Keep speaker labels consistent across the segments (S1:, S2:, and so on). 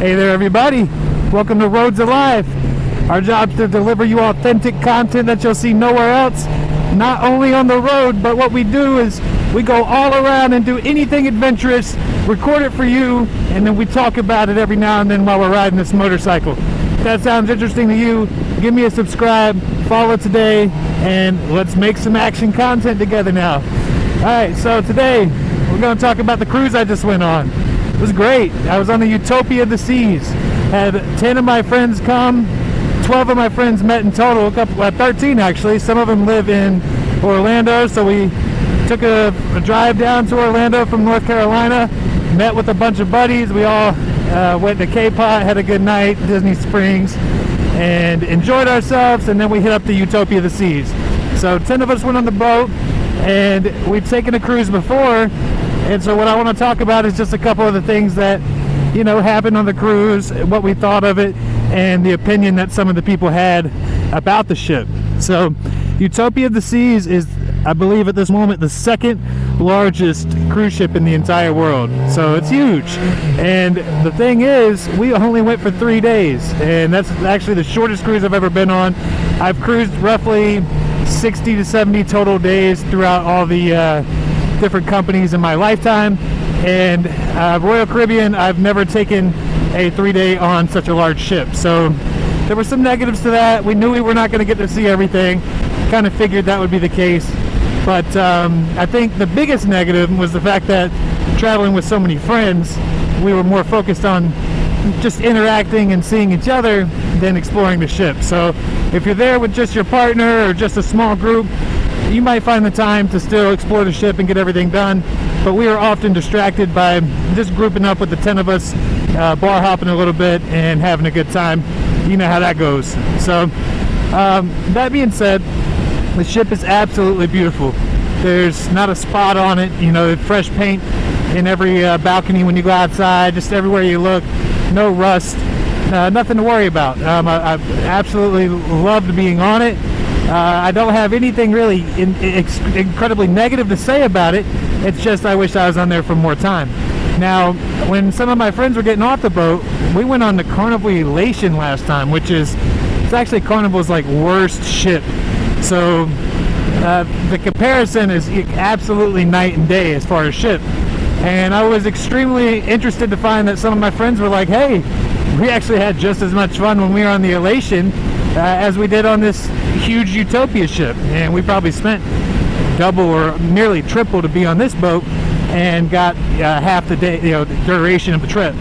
S1: Hey there, everybody. Welcome to Roads Alive. Our job is to deliver you authentic content that you'll see nowhere else. Not only on the road, but what we do is we go all around and do anything adventurous, record it for you, and then we talk about it every now and then while we're riding this motorcycle. If that sounds interesting to you, give me a subscribe, follow today, and let's make some action content together now. Alright, so today we're going to talk about the cruise I just went on. It was great. I was on the Utopia of the Seas. Had 10 of my friends come. 12 of my friends met in total. 13 actually. Some of them live in Orlando, so we took a drive down to Orlando from North Carolina. Met with a bunch of buddies. We all went to K-Pot, had a good night, Disney Springs, and enjoyed ourselves. And then we hit up the Utopia of the Seas. So 10 of us went on the boat, and we'd taken a cruise before. And so what I want to talk about is just a couple of the things that, you know, happened on the cruise, what we thought of it, and the opinion that some of the people had about the ship. So Utopia of the Seas is, I believe at this moment, the second largest cruise ship in the entire world. So it's huge. And the thing is, we only went for 3 days, and that's actually the shortest cruise I've ever been on. I've cruised roughly 60 to 70 total days throughout all the different companies in my lifetime, and Royal Caribbean, I've never taken a 3-day on such a large ship. So there were some negatives to that. We knew we were not going to get to see everything, kind of figured that would be the case, but I think the biggest negative was the fact that traveling with so many friends, we were more focused on just interacting and seeing each other than exploring the ship. So if you're there with just your partner or just a small group, you might find the time to still explore the ship and get everything done, but we are often distracted by just grouping up with the 10 of us, bar hopping a little bit and having a good time. You know how that goes. So that being said, the ship is absolutely beautiful. There's not a spot on it, you know, fresh paint in every balcony when you go outside, just everywhere you look, no rust, nothing to worry about. I absolutely loved being on it. I don't have anything really incredibly negative to say about it. It's just I wish I was on there for more time. Now, when some of my friends were getting off the boat, we went on the Carnival Elation last time, which is, it's actually Carnival's like worst ship. So the comparison is absolutely night and day as far as ship. And I was extremely interested to find that some of my friends were like, hey, we actually had just as much fun when we were on the Elation as we did on this huge Utopia ship, and we probably spent double or nearly triple to be on this boat and got half the day, you know, the duration of the trip.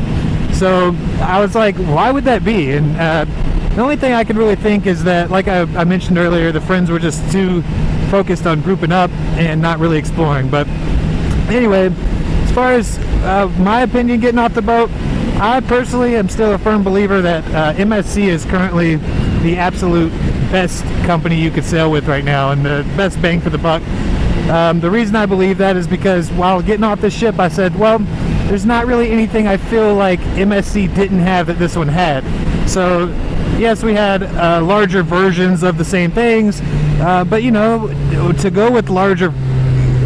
S1: So I was like, why would that be? And the only thing I could really think is that, like I mentioned earlier, the friends were just too focused on grouping up and not really exploring. But anyway, as far as my opinion getting off the boat, I personally am still a firm believer that MSC is currently the absolute best company you could sail with right now and the best bang for the buck. The reason I believe that is because while getting off the ship, I said, well, there's not really anything I feel like MSC didn't have that this one had. So yes, we had larger versions of the same things, but you know, to go with larger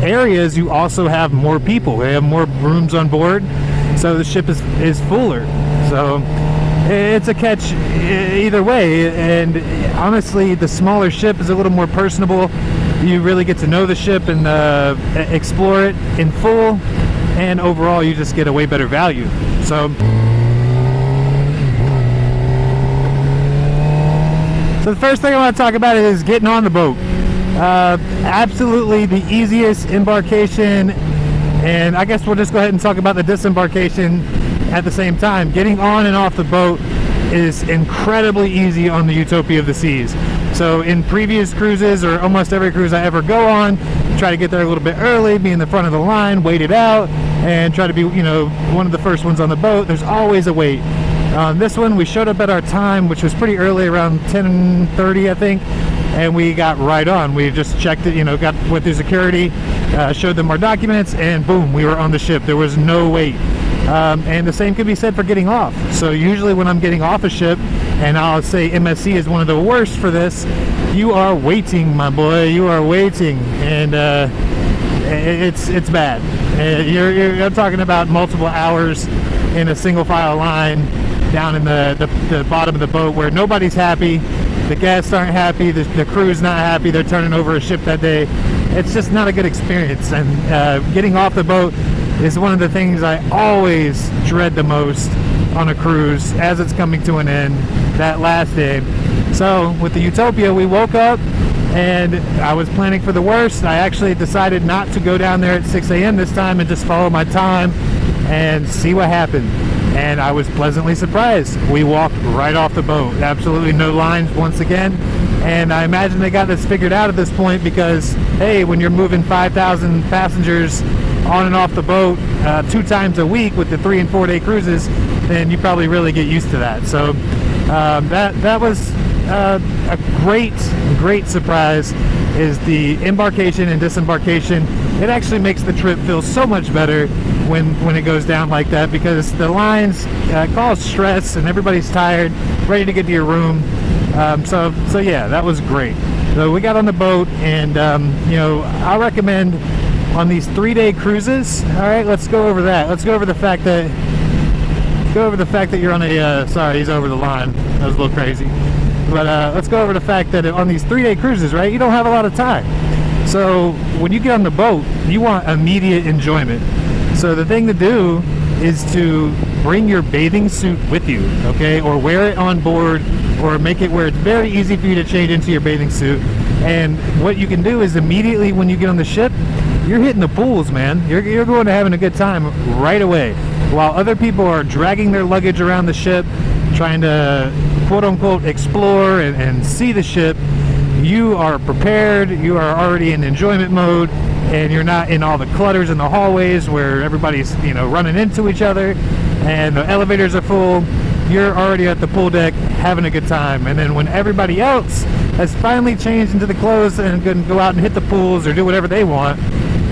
S1: areas, you also have more people. We have more rooms on board, so the ship is fuller. So it's a catch either way, and honestly the smaller ship is a little more personable. You really get to know the ship and explore it in full, and overall you just get a way better value. So the first thing I want to talk about is getting on the boat. Absolutely the easiest embarkation, and I guess we'll just go ahead and talk about the disembarkation at the same time. Getting on and off the boat is incredibly easy on the Utopia of the Seas. So in previous cruises, or almost every cruise I ever go on, try to get there a little bit early, be in the front of the line, wait it out, and try to be, you know, one of the first ones on the boat. There's always a wait. On this one, we showed up at our time, which was pretty early, around 10:30 I think, and we got right on. We just checked it, you know, went through security, showed them our documents, and boom, we were on the ship. There was no wait. And the same could be said for getting off. So usually when I'm getting off a ship, and I'll say MSC is one of the worst for this, you are waiting, my boy, you are waiting. And it's bad. You're talking about multiple hours in a single file line down in the bottom of the boat where nobody's happy. The guests aren't happy. The crew's not happy. They're turning over a ship that day. It's just not a good experience. And getting off the boat is one of the things I always dread the most on a cruise as it's coming to an end, that last day. So with the Utopia, we woke up and I was planning for the worst. I actually decided not to go down there at 6 a.m. this time and just follow my time and see what happened. And I was pleasantly surprised. We walked right off the boat. Absolutely no lines once again. And I imagine they got this figured out at this point because, hey, when you're moving 5,000 passengers on and off the boat 2 times a week with the 3 and 4 day cruises, then you probably really get used to that. So that was a great surprise, is the embarkation and disembarkation. It actually makes the trip feel so much better when it goes down like that, because the lines cause stress and everybody's tired, ready to get to your room. So yeah, that was great. So we got on the boat, and you know, I recommend on these 3-day cruises. All right, let's go over that. Let's go over the fact that you're on a sorry, he's over the line. That was a little crazy. But let's go over the fact that on these 3-day cruises, right, you don't have a lot of time. So when you get on the boat, you want immediate enjoyment. So the thing to do is to bring your bathing suit with you, okay, or wear it on board, or make it where it's very easy for you to change into your bathing suit. And what you can do is immediately when you get on the ship, you're hitting the pools, man. You're going to having a good time right away, while other people are dragging their luggage around the ship, trying to quote-unquote explore and see the ship. You are prepared, you are already in enjoyment mode, and you're not in all the clutters in the hallways where everybody's, you know, running into each other and the elevators are full. You're already at the pool deck having a good time. And then when everybody else has finally changed into the clothes and can go out and hit the pools or do whatever they want,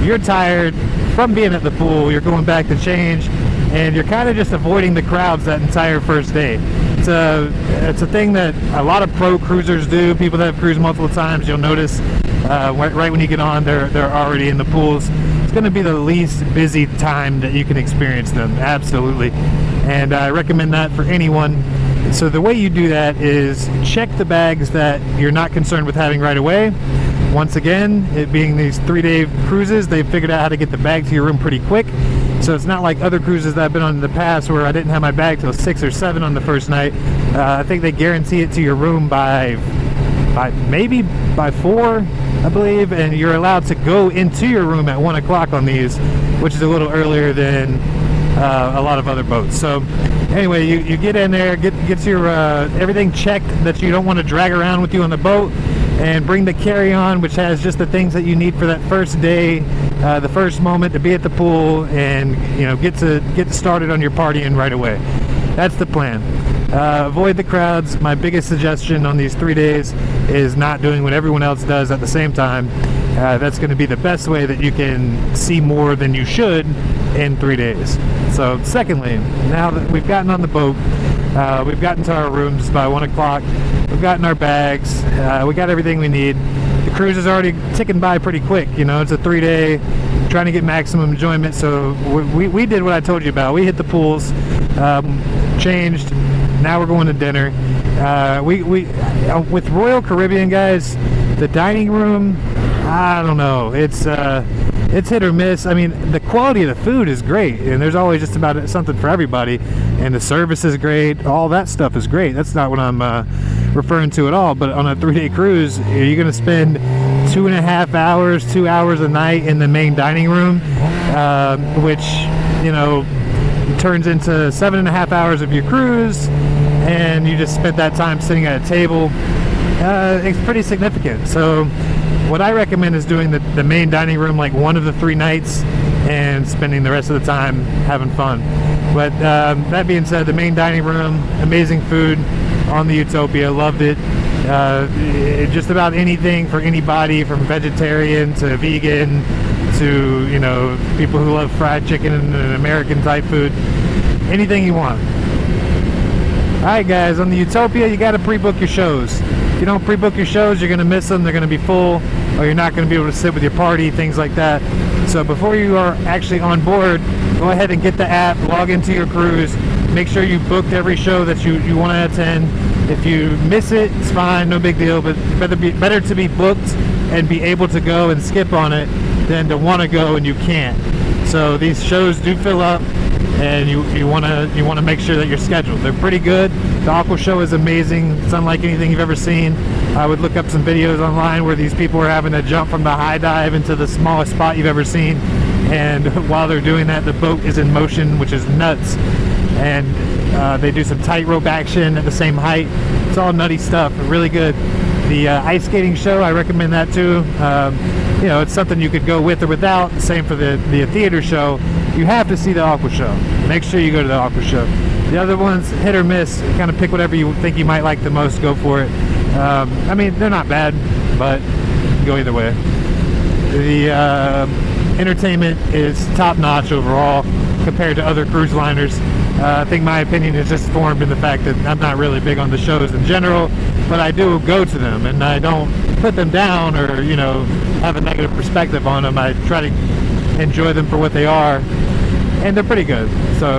S1: you're tired from being at the pool, you're going back to change, and you're kind of just avoiding the crowds that entire first day. It's a thing that a lot of pro cruisers do. People that have cruised multiple times, you'll notice right when you get on, they're already in the pools. It's going to be the least busy time that you can experience them, absolutely. And I recommend that for anyone. So the way you do that is check the bags that you're not concerned with having right away. Once again, it being these 3-day cruises, they've figured out how to get the bag to your room pretty quick. So it's not like other cruises that I've been on in the past where I didn't have my bag till 6 or 7 on the first night. I think they guarantee it to your room by maybe by 4, I believe, and you're allowed to go into your room at 1 o'clock on these, which is a little earlier than a lot of other boats. So anyway, you get in there, get your everything checked that you don't want to drag around with you on the boat, and bring the carry-on, which has just the things that you need for that first day, the first moment to be at the pool, and you know, get started on your partying right away. That's the plan. Avoid the crowds. My biggest suggestion on these 3 days is not doing what everyone else does at the same time. That's going to be the best way that you can see more than you should in 3 days. So secondly, now that we've gotten on the boat, we've gotten to our rooms by 1 o'clock, we've gotten our bags, we got everything we need. The cruise is already ticking by pretty quick. You know, it's a 3-day, trying to get maximum enjoyment. So we did what I told you about. We hit the pools, changed. Now we're going to dinner. With Royal Caribbean, guys, the dining room, I don't know, it's hit or miss. I mean, the quality of the food is great, and there's always just about something for everybody, and the service is great. All that stuff is great. That's not what I'm referring to at all. But on a 3-day cruise, you're going to spend 2.5 hours, 2 hours a night in the main dining room, which, you know, turns into 7.5 hours of your cruise, and you just spent that time sitting at a table. It's pretty significant. So what I recommend is doing the main dining room like 1 of the 3 nights and spending the rest of the time having fun. But that being said, the main dining room, amazing food on the Utopia, loved it. Just about anything for anybody, from vegetarian to vegan to, you know, people who love fried chicken and American type food, anything you want. Alright guys, on the Utopia, you got to pre-book your shows. If you don't pre-book your shows, you're going to miss them. They're going to be full, or you're not going to be able to sit with your party, things like that. So before you are actually on board, go ahead and get the app, log into your cruise, make sure you booked every show that you want to attend. If you miss it, it's fine, no big deal, but better to be booked and be able to go and skip on it than to want to go and you can't. So these shows do fill up, and you want to make sure that you're scheduled. They're pretty good. The Aqua Show is amazing. It's unlike anything you've ever seen. I would look up some videos online where these people are having to jump from the high dive into the smallest spot you've ever seen, and while they're doing that, the boat is in motion, which is nuts. And they do some tightrope action at the same height. It's all nutty stuff, really good. The ice skating show, I recommend that too. You know, it's something you could go with or without. Same for the theater show. You have to see the Aqua Show. Make sure you go to the Aqua Show. The other ones, hit or miss. Kind of pick whatever you think you might like the most. Go for it. I mean, they're not bad, but go either way. The entertainment is top-notch overall compared to other cruise liners. I think my opinion is just formed in the fact that I'm not really big on the shows in general, but I do go to them, and I don't put them down or, you know, have a negative perspective on them. I try to enjoy them for what they are, and they're pretty good. So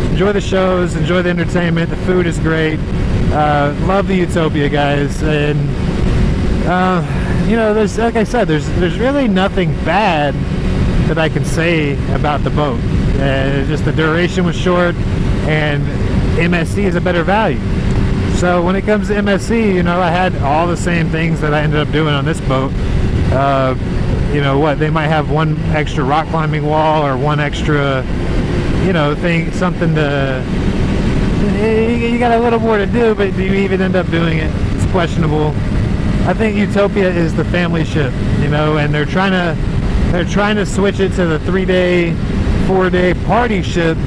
S1: enjoy the shows, enjoy the entertainment. The food is great. Love the Utopia, guys. And you know, there's, like I said, there's really nothing bad that I can say about the boat. Just the duration was short, and MSC is a better value. So when it comes to MSC, you know, I had all the same things that I ended up doing on this boat. You know what, they might have one extra rock climbing wall or one extra, you know, thing, something to, you got a little more to do, but do you even end up doing it? It's questionable. I think Utopia is the family ship, you know, and they're trying to switch it to the 3-day, 4-day party ship,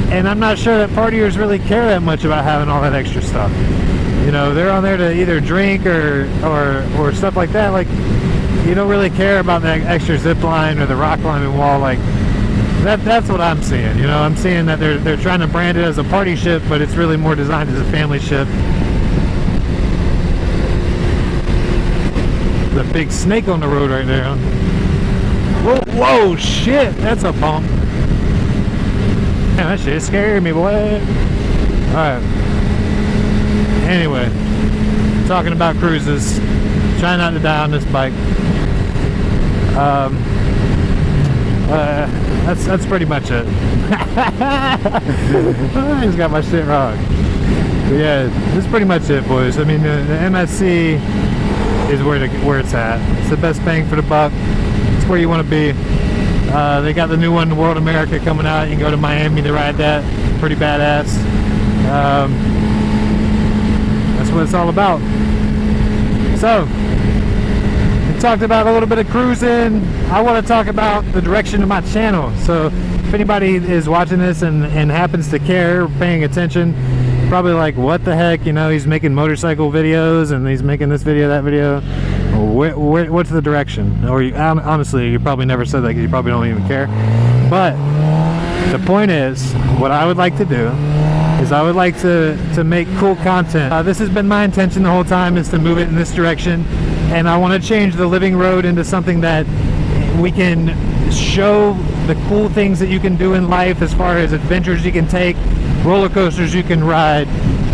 S1: and I'm not sure that partiers really care that much about having all that extra stuff. You know, they're on there to either drink or stuff like that. Like, you don't really care about that extra zip line or the rock climbing wall. Like that's what I'm seeing. You know, I'm seeing that they're trying to brand it as a party ship, but it's really more designed as a family ship. The big snake on the road right there. Whoa, whoa, shit! That's a bump. Man, that shit scared me, boy. Alright. Anyway, talking about cruises. Try not to die on this bike. That's pretty much it. I just got my shit wrong. But yeah, that's pretty much it, boys. I mean, the MSC is where it's at. It's the best bang for the buck. It's where you want to be. They got the new one, World America, coming out. You can go to Miami to ride that. Pretty badass. That's what it's all about. So, we talked about a little bit of cruising. I want to talk about the direction of my channel. So, if anybody is watching this and happens to care, paying attention, probably like, what the heck, you know, he's making motorcycle videos and he's making this video, that video. What's the direction? Or honestly, you probably never said that because you probably don't even care. But the point is, what I would like to do is I would like to make cool content. This has been my intention the whole time, is to move it in this direction, and I want to change the living road into something that we can show the cool things that you can do in life, as far as adventures you can take, roller coasters you can ride,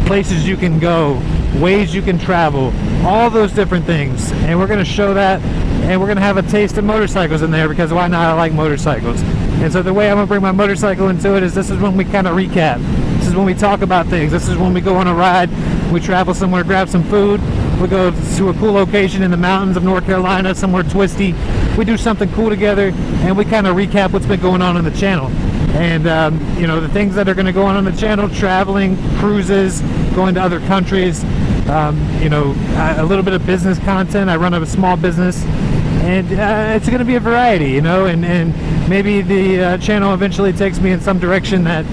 S1: places you can go, ways you can travel, all those different things. And we're going to show that, and we're going to have a taste of motorcycles in there, because why not? I like motorcycles. And so the way I'm going to bring my motorcycle into it is, this is when we kind of recap. This is when we talk about things. This is when we go on a ride, we travel somewhere, grab some food, we go to a cool location in the mountains of North Carolina, somewhere twisty. We do something cool together, and we kind of recap what's been going on the channel. And you know, the things that are going to go on the channel: traveling, cruises, going to other countries, you know, a little bit of business content. I run a small business, and it's going to be a variety, you know, and maybe the channel eventually takes me in some direction that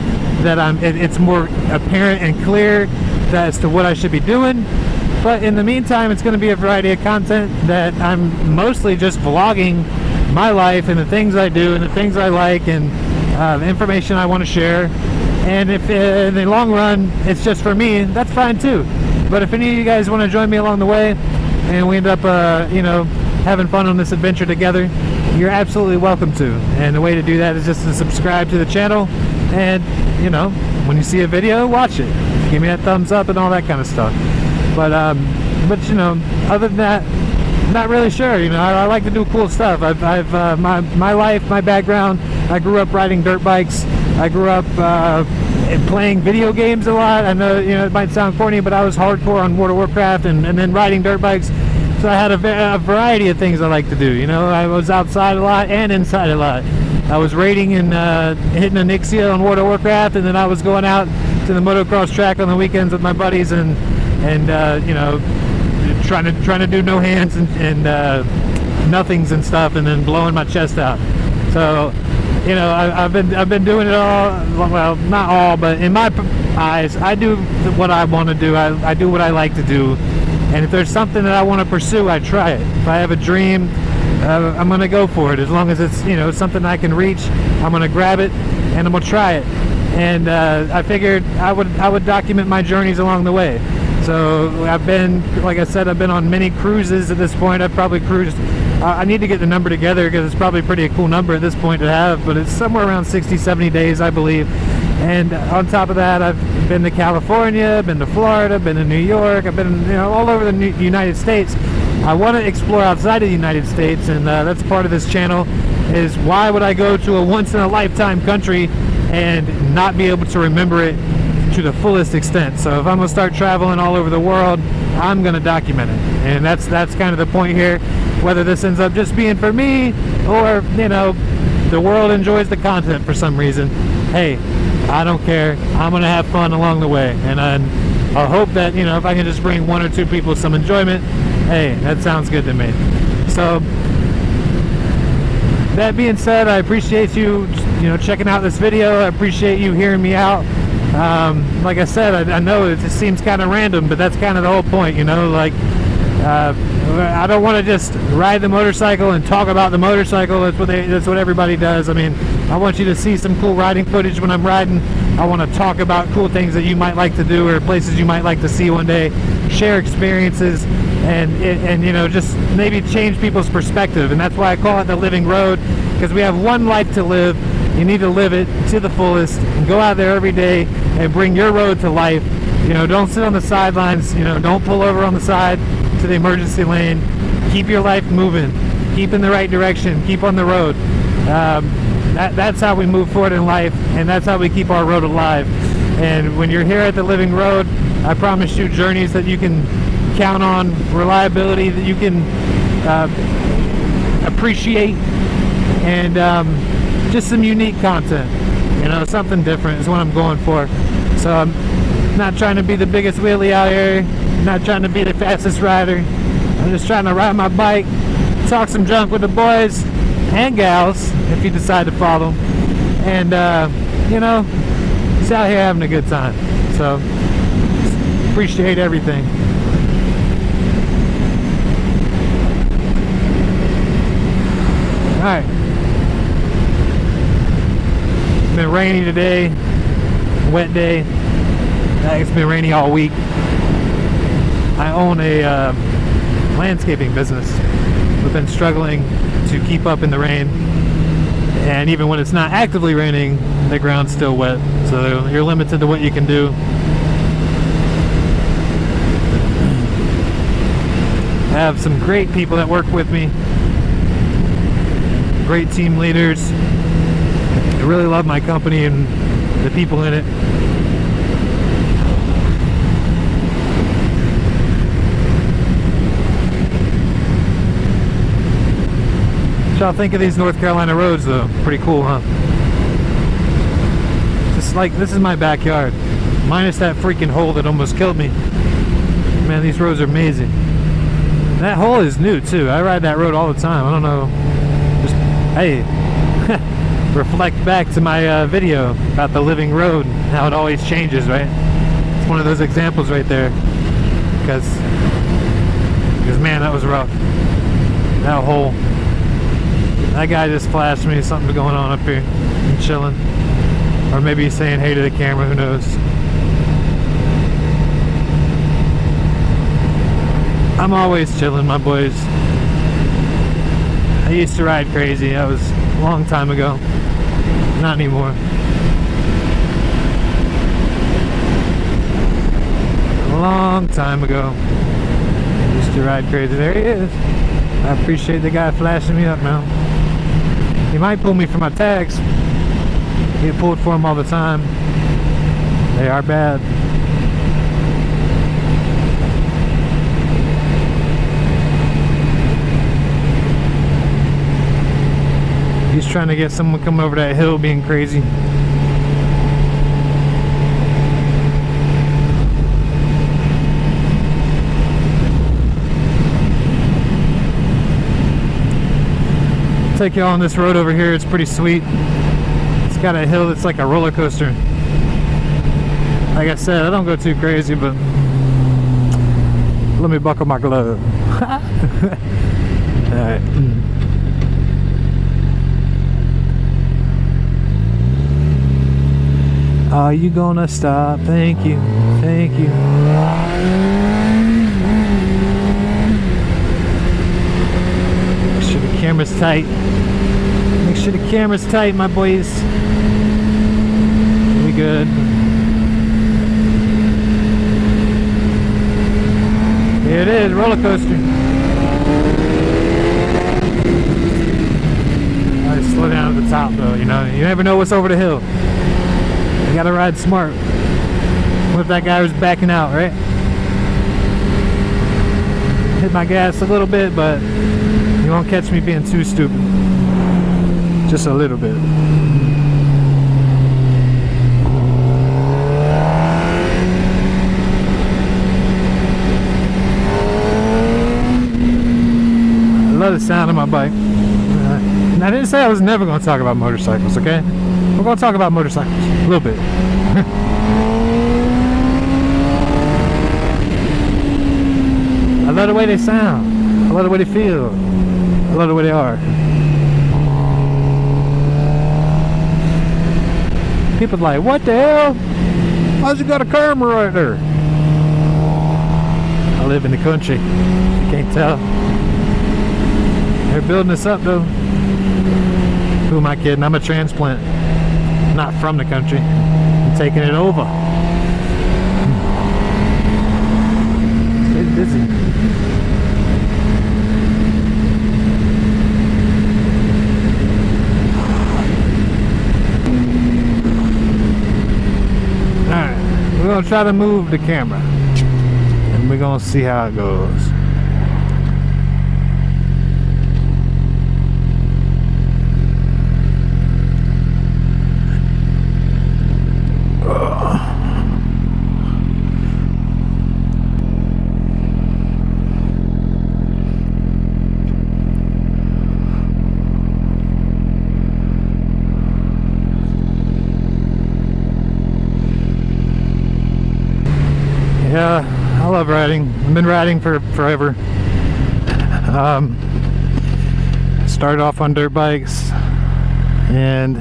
S1: it's more apparent and clear as to what I should be doing. But in the meantime, it's going to be a variety of content that I'm mostly just vlogging my life and the things I do and the things I like, and the information I want to share. And if in the long run it's just for me, that's fine too. But if any of you guys want to join me along the way, and we end up you know, having fun on this adventure together, you're absolutely welcome to. And the way to do that is just to subscribe to the channel, and you know, when you see a video, watch it, give me that thumbs up and all that kind of stuff. But you know, other than that, not really sure. You know, I like to do cool stuff. My life, my background, I grew up riding dirt bikes. I grew up playing video games a lot. I know, you know, it might sound corny, but I was hardcore on World of Warcraft and then riding dirt bikes. So I had a variety of things I like to do. You know, I was outside a lot and inside a lot. I was raiding and hitting Onyxia on World of Warcraft, and then I was going out to the motocross track on the weekends with my buddies and you know, trying to do no hands and nothings and stuff, and then blowing my chest out. So, you know, I've been doing it all. Well, not all, but in my eyes, I do what I want to do. I do what I like to do. And if there's something that I want to pursue, I try it. If I have a dream, I'm going to go for it. As long as it's, you know, something I can reach, I'm going to grab it and I'm going to try it. And I figured I would document my journeys along the way. So I've been, like I said, I've been on many cruises at this point. I've probably cruised, I need to get the number together because it's probably pretty a cool number at this point to have, but it's somewhere around 60, 70 days, I believe. And on top of that, I've been to California, been to Florida, been to New York, I've been, you know, all over the United States. I want to explore outside of the United States, and that's part of this channel, is why would I go to a once-in-a-lifetime country and not be able to remember it to the fullest extent? So if I'm going to start traveling all over the world, I'm going to document it. And that's kind of the point here. Whether this ends up just being for me, or, you know, the world enjoys the content for some reason, hey, I don't care. I'm going to have fun along the way. And I hope that, you know, if I can just bring one or two people some enjoyment, hey, that sounds good to me. So that being said, I appreciate you know, checking out this video. I appreciate you hearing me out. Like I said, I know it just seems kind of random, but that's kind of the whole point, you know, like, I don't want to just ride the motorcycle and talk about the motorcycle. That's what everybody does. I mean, I want you to see some cool riding footage when I'm riding. I want to talk about cool things that you might like to do, or places you might like to see one day, share experiences, and you know, just maybe change people's perspective. And that's why I call it the living road, because we have one life to live. You need to live it to the fullest and go out there every day and bring your road to life. You know, don't sit on the sidelines. You know, don't pull over on the side to the emergency lane. Keep your life moving. Keep in the right direction. Keep on the road. That's how we move forward in life, and that's how we keep our road alive. And when you're here at the Living Road, I promise you journeys that you can count on, reliability that you can appreciate, and just some unique content. You know, something different is what I'm going for. So I'm not trying to be the biggest wheelie out here, not trying to be the fastest rider. I'm just trying to ride my bike, talk some junk with the boys and gals, if you decide to follow, and you know, just out here having a good time. So appreciate everything. All right, it's been rainy today, wet day. It's been rainy all week. I own a landscaping business. We've been struggling to keep up in the rain, and even when it's not actively raining, the ground's still wet, so you're limited to what you can do. I have some great people that work with me, great team leaders. I really love my company and the people in it. What y'all think of these North Carolina roads, though? Pretty cool, huh? Just like, this is my backyard, minus that freaking hole that almost killed me. Man, these roads are amazing. That hole is new too. I ride that road all the time. I don't know, just, hey, reflect back to my video about the living road, how it always changes, right? It's one of those examples right there, because man, that was rough. That hole. That guy just flashed me. Something's going on up here. I'm chilling. Or maybe he's saying hey to the camera, who knows. I'm always chilling, my boys. I used to ride crazy. That was a long time ago. Not anymore. A long time ago. I used to ride crazy. There he is. I appreciate the guy flashing me up now. He might pull me for my tags. Get pulled for them all the time. They are bad. He's trying to get someone to come over that hill being crazy. Take you on this road over here. It's pretty sweet. It's got a hill that's like a roller coaster. Like I said, I don't go too crazy, but let me buckle my glove. Alright. Are you gonna stop? Thank you. Thank you. Make sure the camera's tight. Make sure the camera's tight, my boys. We good. Here it is, roller coaster. I slow down at the top though, you know. You never know what's over the hill. You gotta ride smart. What if that guy was backing out, right? Hit my gas a little bit, but you won't catch me being too stupid. Just a little bit. I love the sound of my bike. And I didn't say I was never going to talk about motorcycles, okay? We're going to talk about motorcycles a little bit. I love the way they sound. I love the way they feel. I love the way they are. People are like, what the hell? How's you got a camera right there? I live in the country. You can't tell. They're building this up though. Who am I kidding? I'm a transplant. I'm not from the country. I'm taking it over. It's getting busy. Alright, we're going to try to move the camera. And we're going to see how it goes. Yeah, I love riding. I've been riding for forever. Started off on dirt bikes and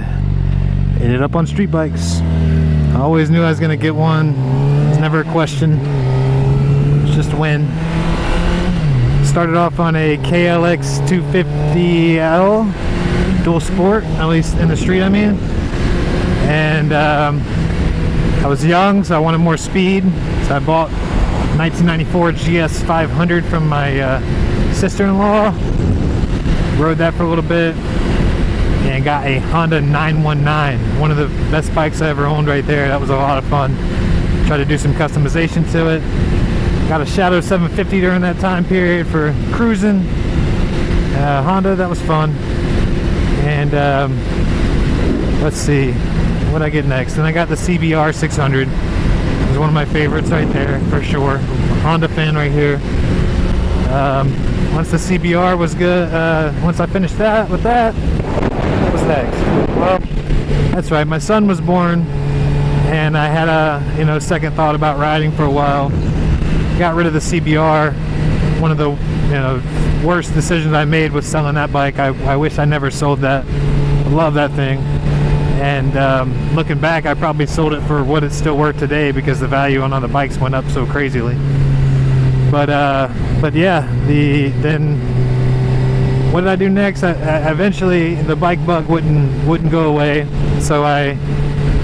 S1: ended up on street bikes. I always knew I was gonna get one. It was never a question. It's just when. Started off on a KLX 250L dual sport, at least in the street I mean. And I was young, so I wanted more speed. So I bought 1994 GS 500 from my sister-in-law. Rode that for a little bit and got a Honda 919. One of the best bikes I ever owned right there. That was a lot of fun. Tried to do some customization to it. Got a Shadow 750 during that time period for cruising. Honda, that was fun. And let's see, what did I get next? And I got the CBR 600. It was one of my favorites right there, for sure. Honda fan right here. Once the CBR was good, once I finished that with that, what was next? Well, that's right, my son was born, and I had a second thought about riding for a while. Got rid of the CBR. One of the worst decisions I made was selling that bike. I wish I never sold that. I love that thing. And looking back, I probably sold it for what it's still worth today because the value on the bikes went up so crazily. But yeah, then what did I do next? I eventually the bike bug wouldn't go away, so I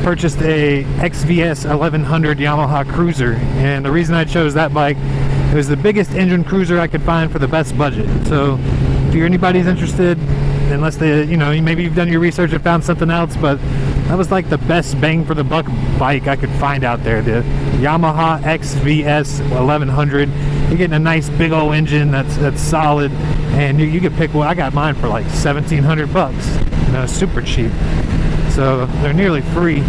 S1: purchased a XVS 1100 Yamaha Cruiser, and the reason I chose that bike, it was the biggest engine cruiser I could find for the best budget. So if anybody's interested, unless they, you know, maybe you've done your research and found something else, but that was like the best bang for the buck bike I could find out there. The Yamaha XVS 1100. You're getting a nice big old engine that's solid, and you could pick. Well, I got mine for like 1,700 bucks. Super cheap. So they're nearly free.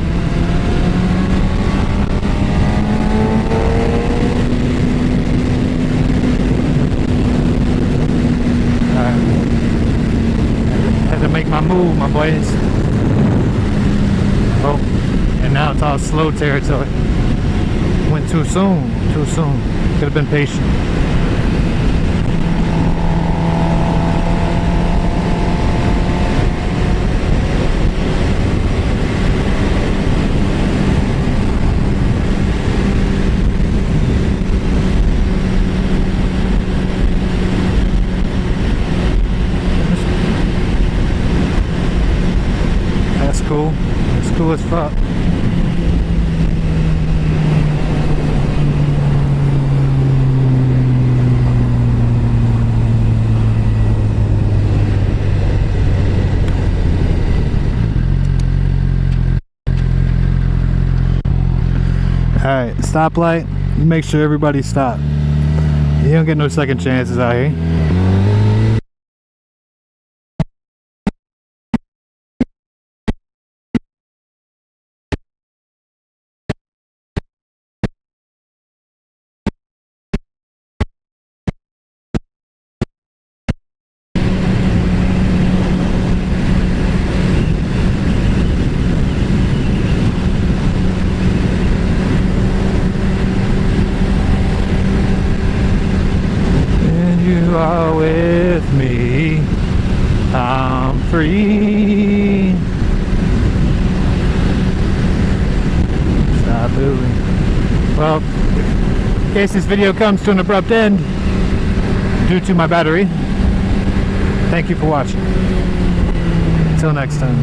S1: Had to make my move, my boys. Oh, and now it's all slow territory. Went too soon, too soon. Could have been patient. That's cool. That's cool as fuck. Alright, stoplight. Make sure everybody stop. You don't get no second chances out here. You are with me, I'm free. Stop moving. Well, in case this video comes to an abrupt end due to my battery, thank you for watching. Until next time.